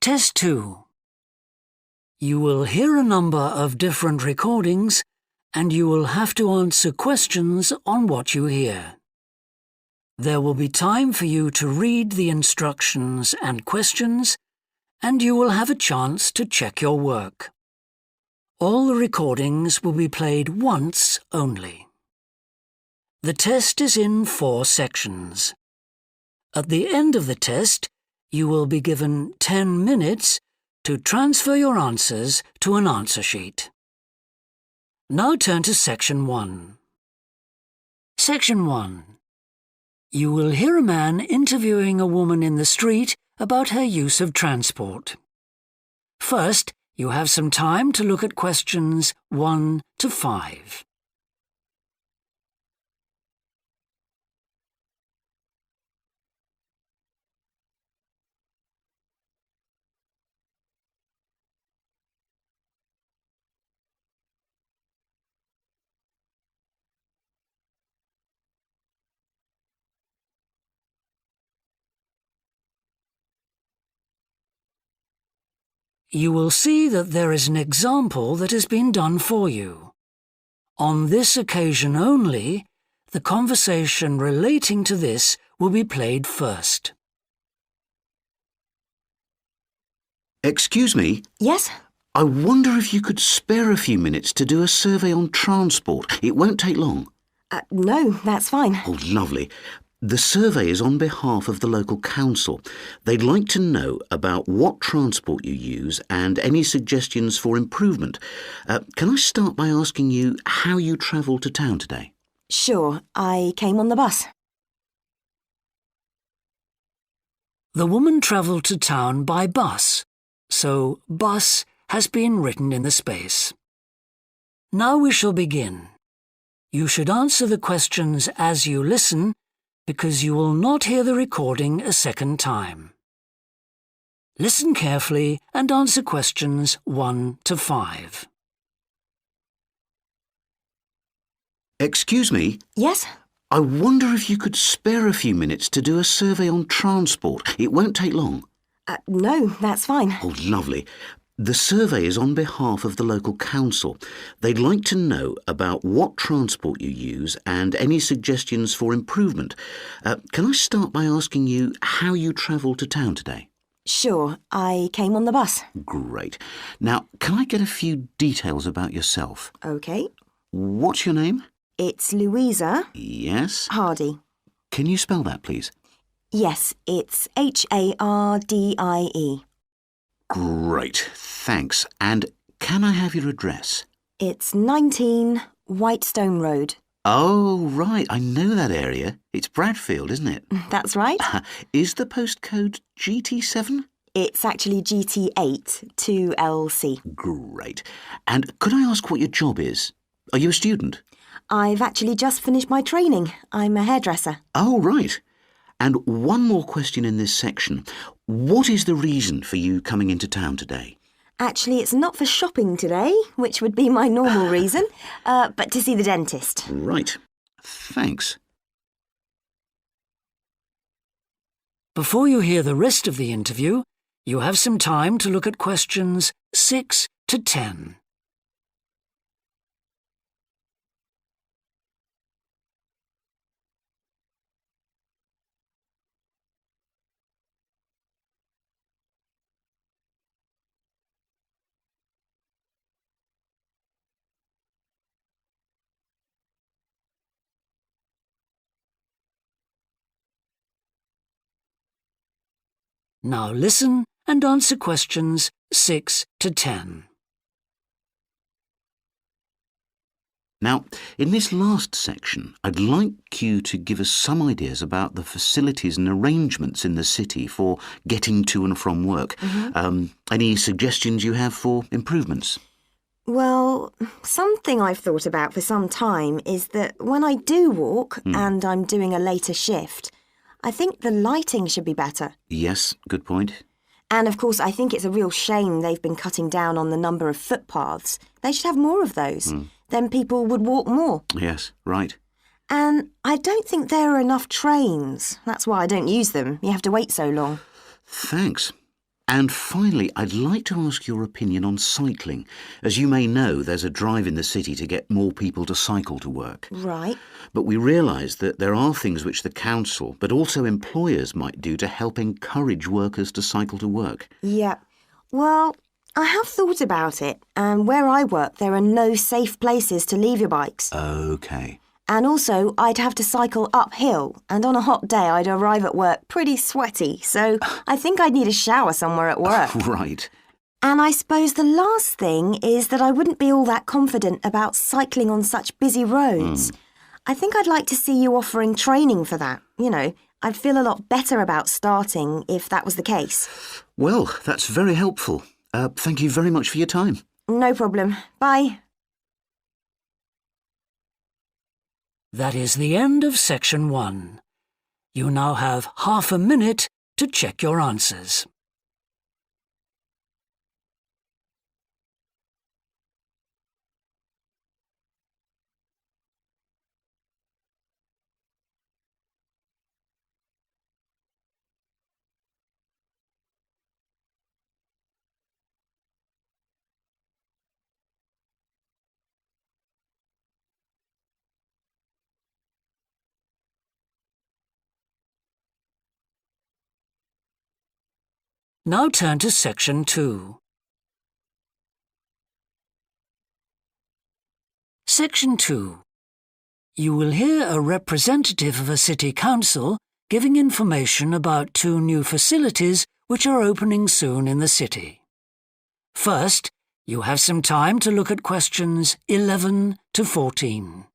Test 2. You will hear a number of different recordings and you will have to answer questions on what you hear. There will be time for you to read the instructions and questions, and you will have a chance to check your work. All the recordings will be played once only. The test is in 4 sections. At the end of the test, you will be given 10 minutes to transfer your answers to an answer sheet. Now turn to Section 1. Section 1. You will hear a man interviewing a woman in the street about her use of transport. First, you have some time to look at questions 1 to 5. You will see that there is an example that has been done for you. On this occasion only, the conversation relating to this will be played first. Excuse me? Yes? I wonder if you could spare a few minutes to do a survey on transport. It won't take long. No, that's fine. Oh, lovely. The survey is on behalf of the local council. They'd like to know about what transport you use and any suggestions for improvement. Can I start by asking you how you travelled to town today? Sure, I came on the bus. The woman travelled to town by bus, so bus has been written in the space. Now we shall begin. You should answer the questions as you listen, because you will not hear the recording a second time. Listen carefully and answer questions 1 to 5. Excuse me? Yes? I wonder if you could spare a few minutes to do a survey on transport. It won't take long. No, that's fine. Oh, lovely. The survey is on behalf of the local council. They'd like to know about what transport you use and any suggestions for improvement. Can I start by asking you how you travelled to town today? Sure, I came on the bus. Great. Now, can I get a few details about yourself? OK. What's your name? It's Louisa. Yes. Hardy. Can you spell that, please? Yes, it's Hardie. Great, thanks. And can I have your address? It's 19 Whitestone Road. Oh, right, I know that area. It's Bradfield, isn't it? That's right. Is the postcode GT7? It's actually GT8 2LC. Great. And could I ask what your job is? Are you a student? I've actually just finished my training. I'm a hairdresser. Oh, right. And one more question in this section. What is the reason for you coming into town today? Actually, it's not for shopping today, which would be my normal reason, but to see the dentist. Right. Thanks. Before you hear the rest of the interview, you have some time to look at questions 6 to 10. Now listen and answer questions 6 to 10. Now, in this last section, I'd like you to give us some ideas about the facilities and arrangements in the city for getting to and from work. Any suggestions you have for improvements? Well, something I've thought about for some time is that when I do walk and I'm doing a later shift, I think the lighting should be better. Yes, good point. And of course, I think it's a real shame they've been cutting down on the number of footpaths. They should have more of those. Then people would walk more. Yes, right. And I don't think there are enough trains. That's why I don't use them. You have to wait so long. Thanks. And finally, I'd like to ask your opinion on cycling. As you may know, there's a drive in the city to get more people to cycle to work. Right. But we realise that there are things which the council, but also employers, might do to help encourage workers to cycle to work. Yeah. Well, I have thought about it, and where I work, there are no safe places to leave your bikes. OK. And also, I'd have to cycle uphill, and on a hot day, I'd arrive at work pretty sweaty, so I think I'd need a shower somewhere at work. Right. And I suppose the last thing is that I wouldn't be all that confident about cycling on such busy roads. I think I'd like to see you offering training for that. You know, I'd feel a lot better about starting if that was the case. Well, that's very helpful. Thank you very much for your time. No problem. Bye. That is the end of section 1. You now have half a minute to check your answers. Now turn to section 2. Section 2. You will hear a representative of a city council giving information about 2 new facilities which are opening soon in the city. First, you have some time to look at questions 11 to 14.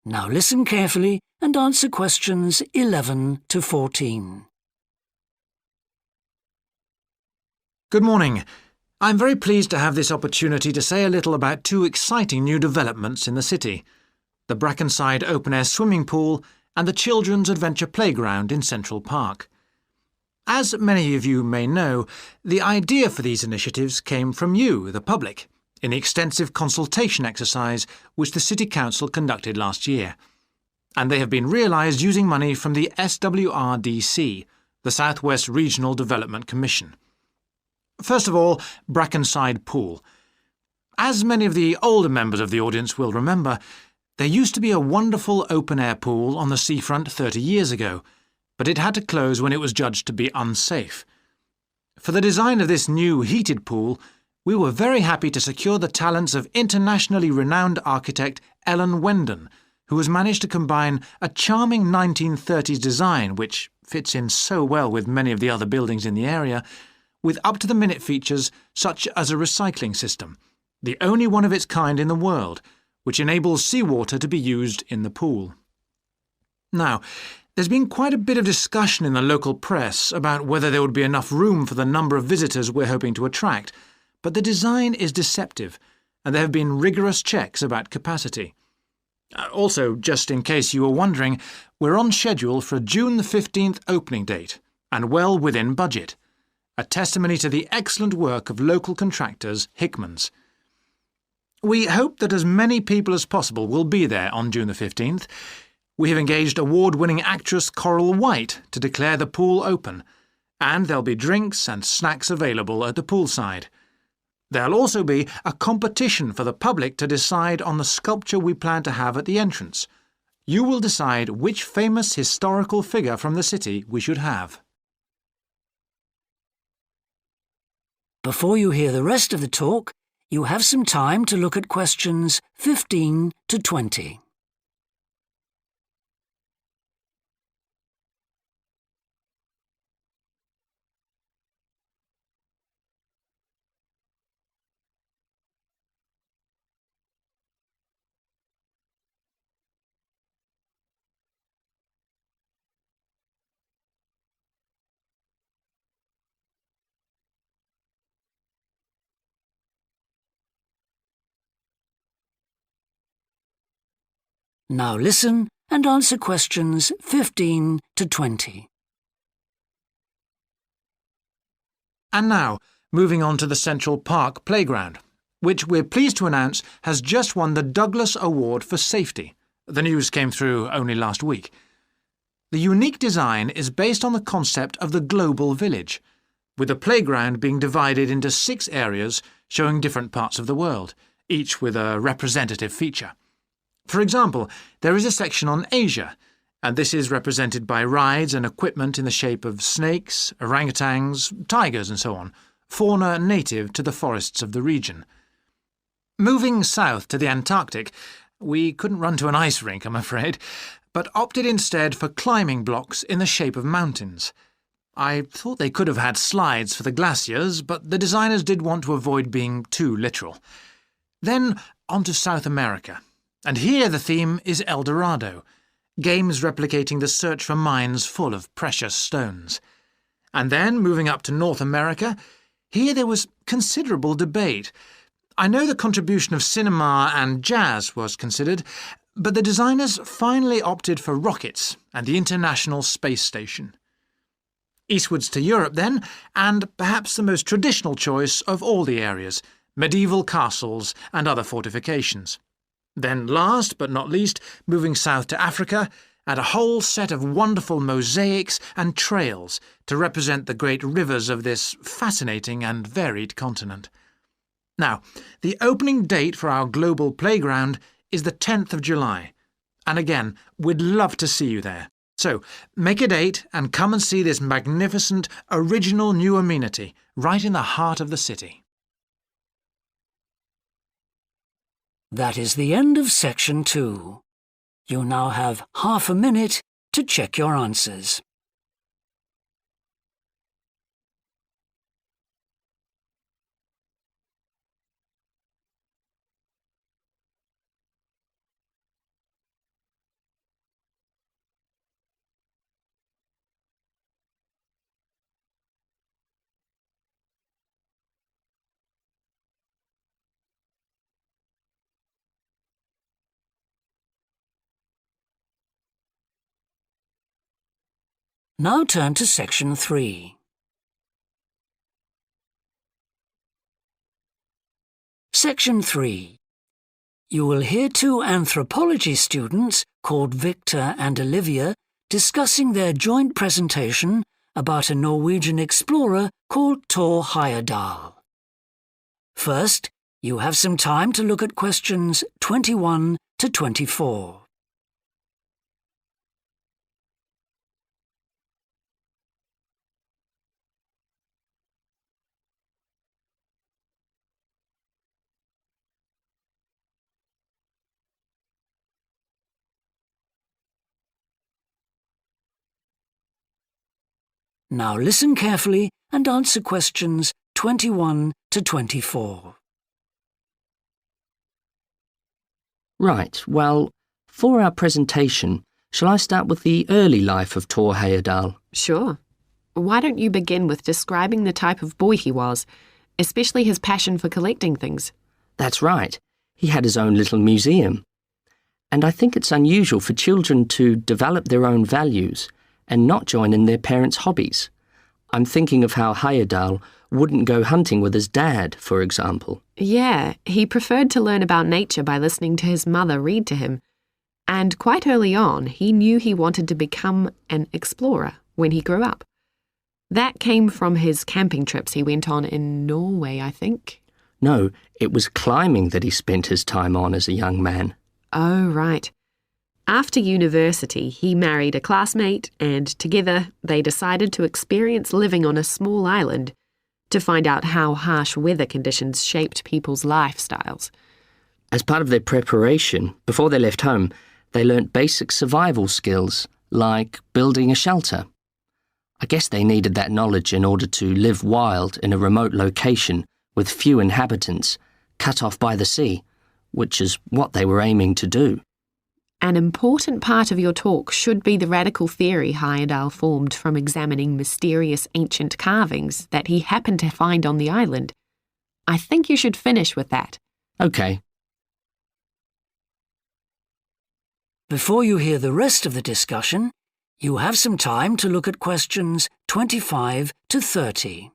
Now listen carefully and answer questions 11 to 14. Good morning. I'm very pleased to have this opportunity to say a little about 2 exciting new developments in the city: the Brackenside open-air swimming pool and the Children's Adventure Playground in Central Park. As many of you may know, the idea for these initiatives came from you, the public, in the extensive consultation exercise which the City Council conducted last year. And they have been realised using money from the SWRDC, the South West Regional Development Commission. First of all, Brackenside Pool. As many of the older members of the audience will remember, there used to be a wonderful open-air pool on the seafront 30 years ago, but it had to close when it was judged to be unsafe. For the design of this new heated pool, we were very happy to secure the talents of internationally renowned architect Ellen Wendon, who has managed to combine a charming 1930s design, which fits in so well with many of the other buildings in the area, with up-to-the-minute features such as a recycling system, the only one of its kind in the world, which enables seawater to be used in the pool. Now, there's been quite a bit of discussion in the local press about whether there would be enough room for the number of visitors we're hoping to attract, but the design is deceptive, and there have been rigorous checks about capacity. Also, just in case you were wondering, we're on schedule for a June the 15th opening date, and well within budget, a testimony to the excellent work of local contractors Hickman's. We hope that as many people as possible will be there on June the 15th. We have engaged award-winning actress Coral White to declare the pool open, and there'll be drinks and snacks available at the poolside. There'll also be a competition for the public to decide on the sculpture we plan to have at the entrance. You will decide which famous historical figure from the city we should have. Before you hear the rest of the talk, you have some time to look at questions 15 to 20. Now listen and answer questions 15 to 20. And now, moving on to the Central Park Playground, which we're pleased to announce has just won the Douglas Award for Safety. The news came through only last week. The unique design is based on the concept of the global village, with the playground being divided into 6 areas showing different parts of the world, each with a representative feature. For example, there is a section on Asia, and this is represented by rides and equipment in the shape of snakes, orangutans, tigers and so on, fauna native to the forests of the region. Moving south to the Antarctic, we couldn't run to an ice rink, I'm afraid, but opted instead for climbing blocks in the shape of mountains. I thought they could have had slides for the glaciers, but the designers did want to avoid being too literal. Then on to South America, and here the theme is El Dorado, games replicating the search for mines full of precious stones. And then, moving up to North America, here there was considerable debate. I know the contribution of cinema and jazz was considered, but the designers finally opted for rockets and the International Space Station. Eastwards to Europe then, and perhaps the most traditional choice of all the areas, medieval castles and other fortifications. Then last but not least, moving south to Africa, and a whole set of wonderful mosaics and trails to represent the great rivers of this fascinating and varied continent. Now, the opening date for our global playground is the 10th of July, and again, we'd love to see you there. So, make a date and come and see this magnificent, original new amenity right in the heart of the city. That is the end of Section 2. You now have half a minute to check your answers. Now turn to Section 3. Section 3. You will hear 2 anthropology students called Victor and Olivia discussing their joint presentation about a Norwegian explorer called Thor Heyerdahl. First, you have some time to look at questions 21 to 24. Now listen carefully and answer questions 21 to 24. Right, well, for our presentation, shall I start with the early life of Thor Heyerdahl? Sure. Why don't you begin with describing the type of boy he was, especially his passion for collecting things? That's right. He had his own little museum. And I think it's unusual for children to develop their own values and not join in their parents' hobbies. I'm thinking of how Heyerdahl wouldn't go hunting with his dad, for example. Yeah, he preferred to learn about nature by listening to his mother read to him. And quite early on, he knew he wanted to become an explorer when he grew up. That came from his camping trips he went on in Norway, I think. No, it was climbing that he spent his time on as a young man. Oh, right. After university, he married a classmate, and together they decided to experience living on a small island to find out how harsh weather conditions shaped people's lifestyles. As part of their preparation, before they left home, they learnt basic survival skills, like building a shelter. I guess they needed that knowledge in order to live wild in a remote location with few inhabitants, cut off by the sea, which is what they were aiming to do. An important part of your talk should be the radical theory Heyerdahl formed from examining mysterious ancient carvings that he happened to find on the island. I think you should finish with that. Okay. Before you hear the rest of the discussion, you have some time to look at questions 25 to 30.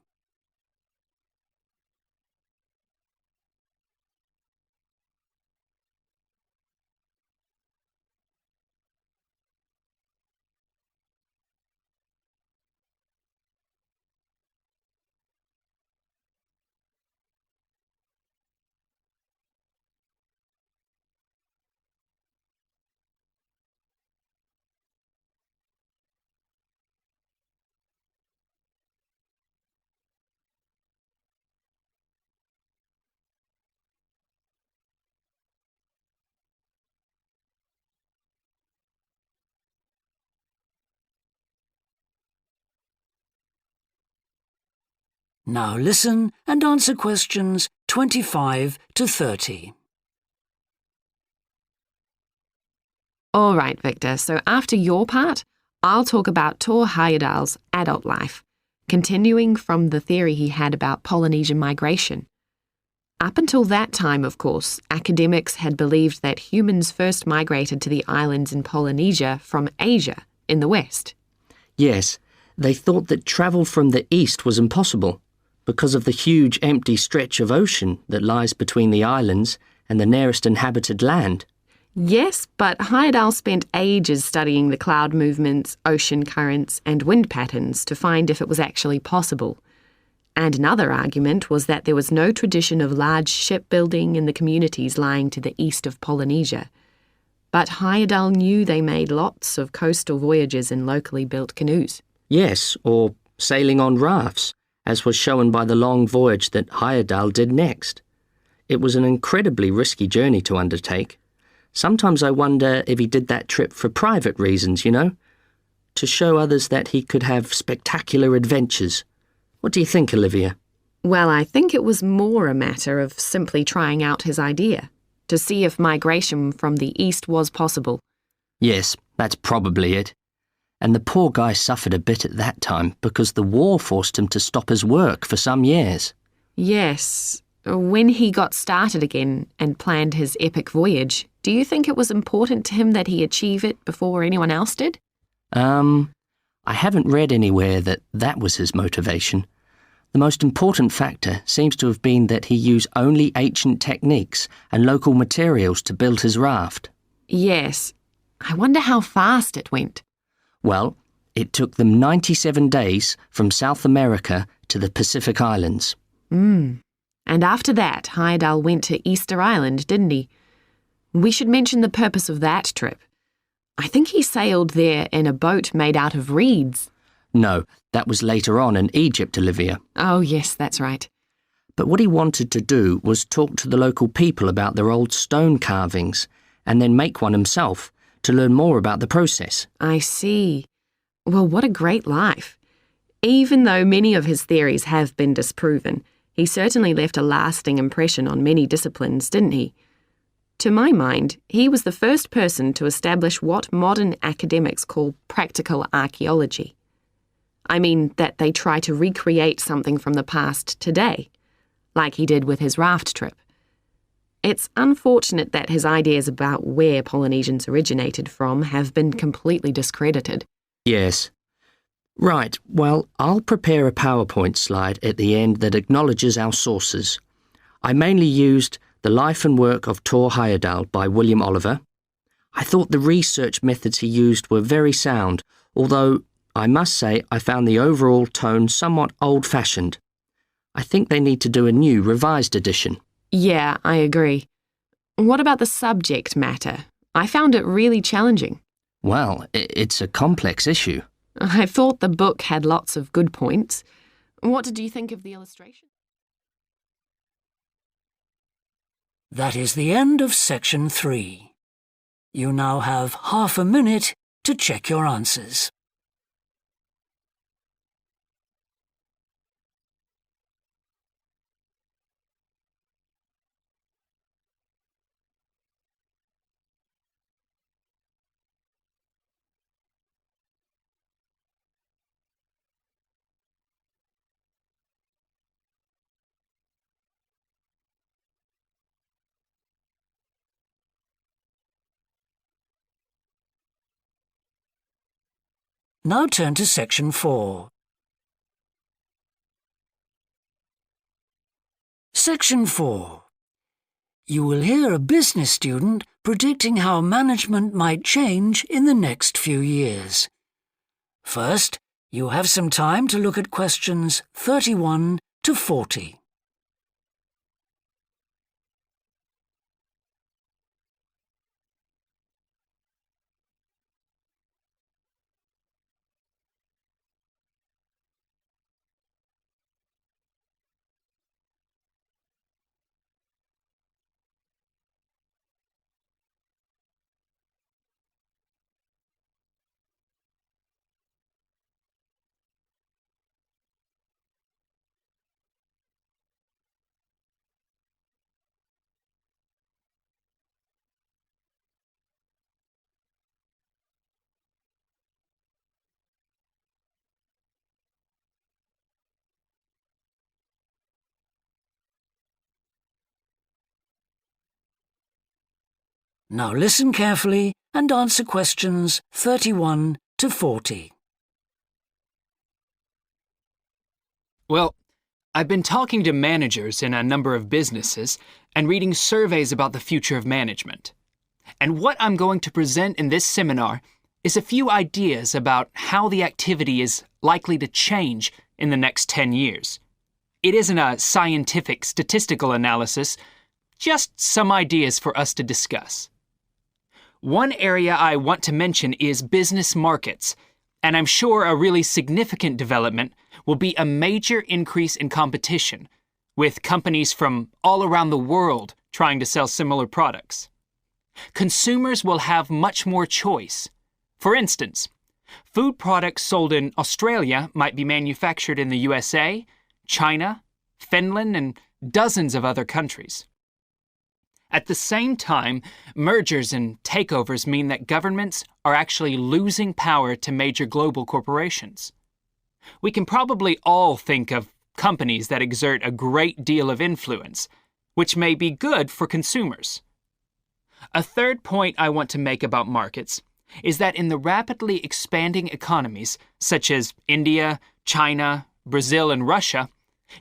Now listen and answer questions 25 to 30. All right, Victor, so after your part, I'll talk about Thor Heyerdahl's adult life, continuing from the theory he had about Polynesian migration. Up until that time, of course, academics had believed that humans first migrated to the islands in Polynesia from Asia in the west. Yes, they thought that travel from the east was impossible because of the huge empty stretch of ocean that lies between the islands and the nearest inhabited land. Yes, but Heyerdahl spent ages studying the cloud movements, ocean currents, and wind patterns to find if it was actually possible. And another argument was that there was no tradition of large shipbuilding in the communities lying to the east of Polynesia. But Heyerdahl knew they made lots of coastal voyages in locally built canoes. Yes, or sailing on rafts, as was shown by the long voyage that Heyerdahl did next. It was an incredibly risky journey to undertake. Sometimes I wonder if he did that trip for private reasons, you know, to show others that he could have spectacular adventures. What do you think, Olivia? Well, I think it was more a matter of simply trying out his idea, to see if migration from the east was possible. Yes, that's probably it. And the poor guy suffered a bit at that time because the war forced him to stop his work for some years. Yes. When he got started again and planned his epic voyage, do you think it was important to him that he achieve it before anyone else did? I haven't read anywhere that that was his motivation. The most important factor seems to have been that he used only ancient techniques and local materials to build his raft. Yes. I wonder how fast it went. Well, it took them 97 days from South America to the Pacific Islands. And after that, Heyerdahl went to Easter Island, didn't he? We should mention the purpose of that trip. I think he sailed there in a boat made out of reeds. No, that was later on in Egypt, Olivia. Oh, yes, that's right. But what he wanted to do was talk to the local people about their old stone carvings and then make one himself to learn more about the process. I see. Well, what a great life. Even though many of his theories have been disproven, he certainly left a lasting impression on many disciplines, didn't he? To my mind, he was the first person to establish what modern academics call practical archaeology. I mean that they try to recreate something from the past today, like he did with his raft trip. It's unfortunate that his ideas about where Polynesians originated from have been completely discredited. Yes. Right, well, I'll prepare a PowerPoint slide at the end that acknowledges our sources. I mainly used The Life and Work of Thor Heyerdahl by William Oliver. I thought the research methods he used were very sound, although I must say I found the overall tone somewhat old-fashioned. I think they need to do a new, revised edition. Yeah, I agree. What about the subject matter? I found it really challenging. Well, it's a complex issue. I thought the book had lots of good points. What did you think of the illustration? That is the end of section 3. You now have half a minute to check your answers. Now turn to Section 4. Section 4. You will hear a business student predicting how management might change in the next few years. First, you have some time to look at questions 31 to 40. Now listen carefully and answer questions 31 to 40. Well, I've been talking to managers in a number of businesses and reading surveys about the future of management. And what I'm going to present in this seminar is a few ideas about how the activity is likely to change in the next 10 years. It isn't a scientific statistical analysis, just some ideas for us to discuss. One area I want to mention is business markets, and I'm sure a really significant development will be a major increase in competition, with companies from all around the world trying to sell similar products. Consumers will have much more choice. For instance, food products sold in Australia might be manufactured in the USA, China, Finland, and dozens of other countries. At the same time, mergers and takeovers mean that governments are actually losing power to major global corporations. We can probably all think of companies that exert a great deal of influence, which may be good for consumers. A third point I want to make about markets is that in the rapidly expanding economies, such as India, China, Brazil, and Russia,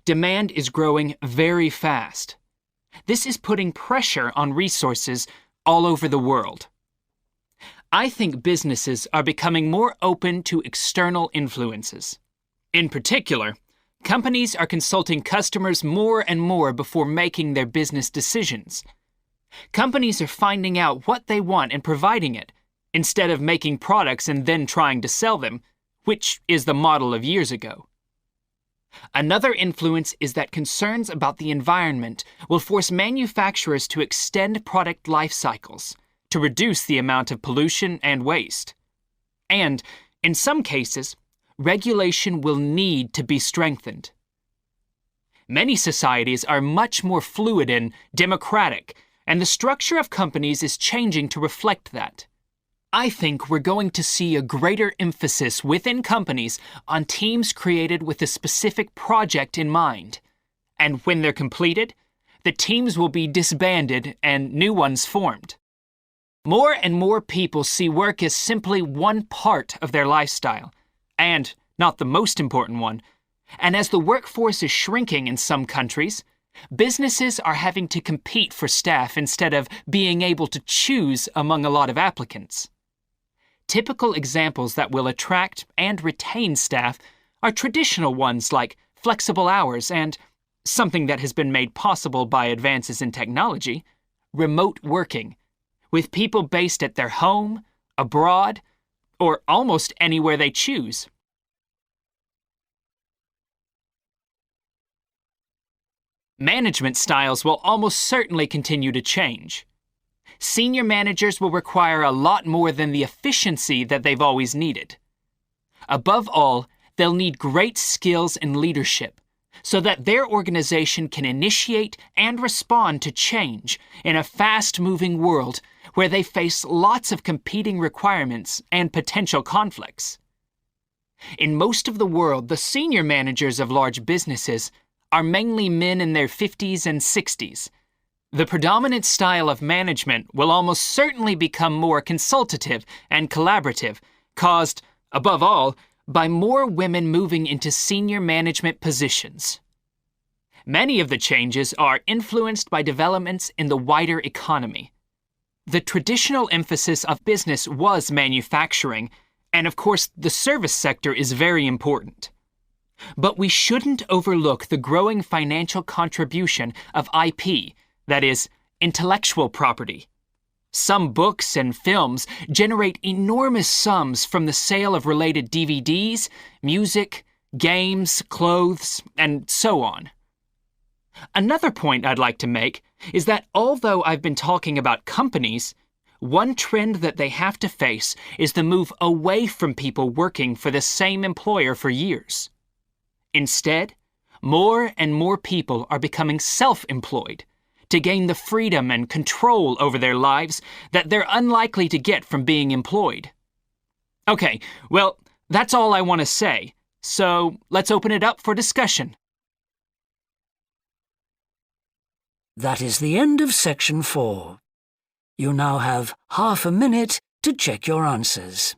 demand is growing very fast. This is putting pressure on resources all over the world. I think businesses are becoming more open to external influences. In particular, companies are consulting customers more and more before making their business decisions. Companies are finding out what they want and providing it, instead of making products and then trying to sell them, which is the model of years ago. Another influence is that concerns about the environment will force manufacturers to extend product life cycles to reduce the amount of pollution and waste. And, in some cases, regulation will need to be strengthened. Many societies are much more fluid and democratic, and the structure of companies is changing to reflect that. I think we're going to see a greater emphasis within companies on teams created with a specific project in mind. And when they're completed, the teams will be disbanded and new ones formed. More and more people see work as simply one part of their lifestyle, and not the most important one. And as the workforce is shrinking in some countries, businesses are having to compete for staff instead of being able to choose among a lot of applicants. Typical examples that will attract and retain staff are traditional ones like flexible hours and, something that has been made possible by advances in technology, remote working, with people based at their home, abroad, or almost anywhere they choose. Management styles will almost certainly continue to change. Senior managers will require a lot more than the efficiency that they've always needed. Above all, they'll need great skills in leadership so that their organization can initiate and respond to change in a fast-moving world where they face lots of competing requirements and potential conflicts. In most of the world, the senior managers of large businesses are mainly men in their 50s and 60s. The predominant style of management will almost certainly become more consultative and collaborative, caused, Above all, by more women moving into senior management positions. Many of the changes are influenced by developments in the wider economy. The traditional emphasis of business was manufacturing, and of course the service sector is very important. But we shouldn't overlook the growing financial contribution of IP, that is, intellectual property. Some books and films generate enormous sums from the sale of related DVDs, music, games, clothes, and so on. Another point I'd like to make is that although I've been talking about companies, one trend that they have to face is the move away from people working for the same employer for years. Instead, more and more people are becoming self-employed to gain the freedom and control over their lives that they're unlikely to get from being employed. Okay, well, that's all I want to say, so let's open it up for discussion. That is the end of section 4. You now have half a minute to check your answers.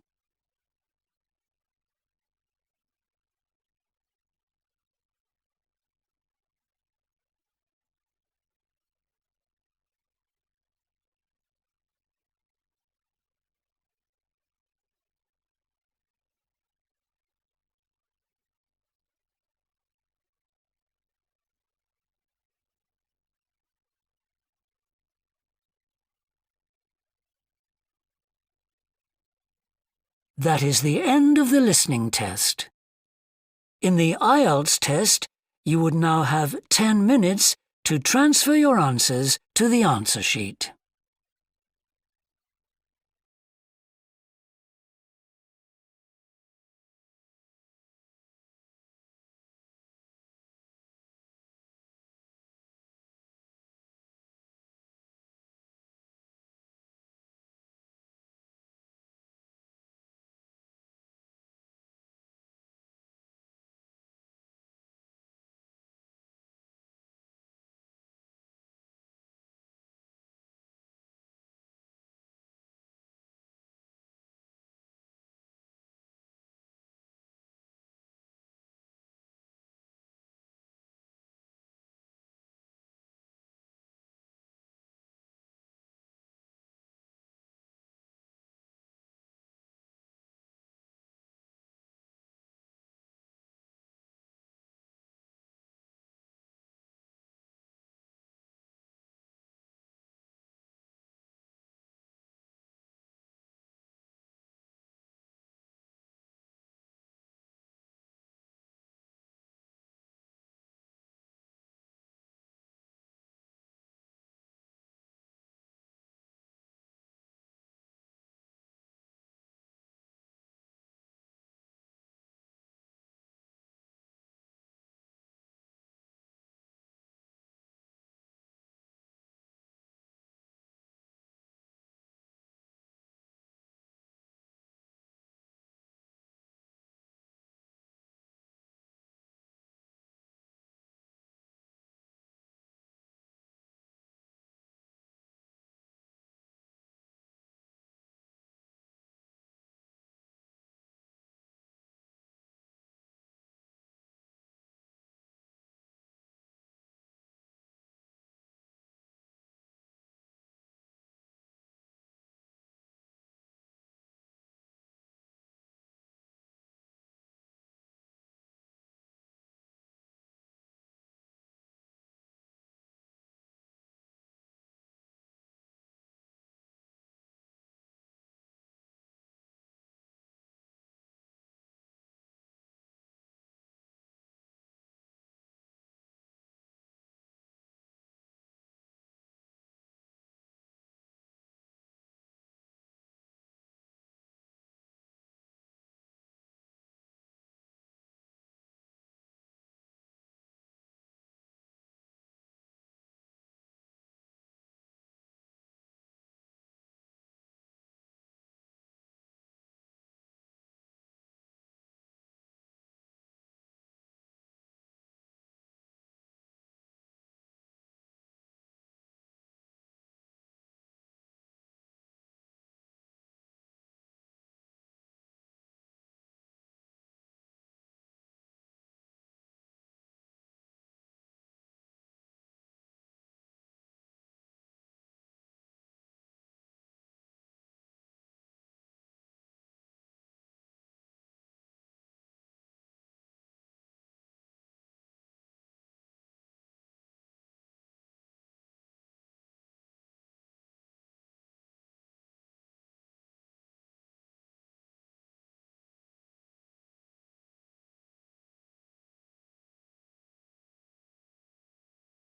That is the end of the listening test. In the IELTS test, you would now have 10 minutes to transfer your answers to the answer sheet.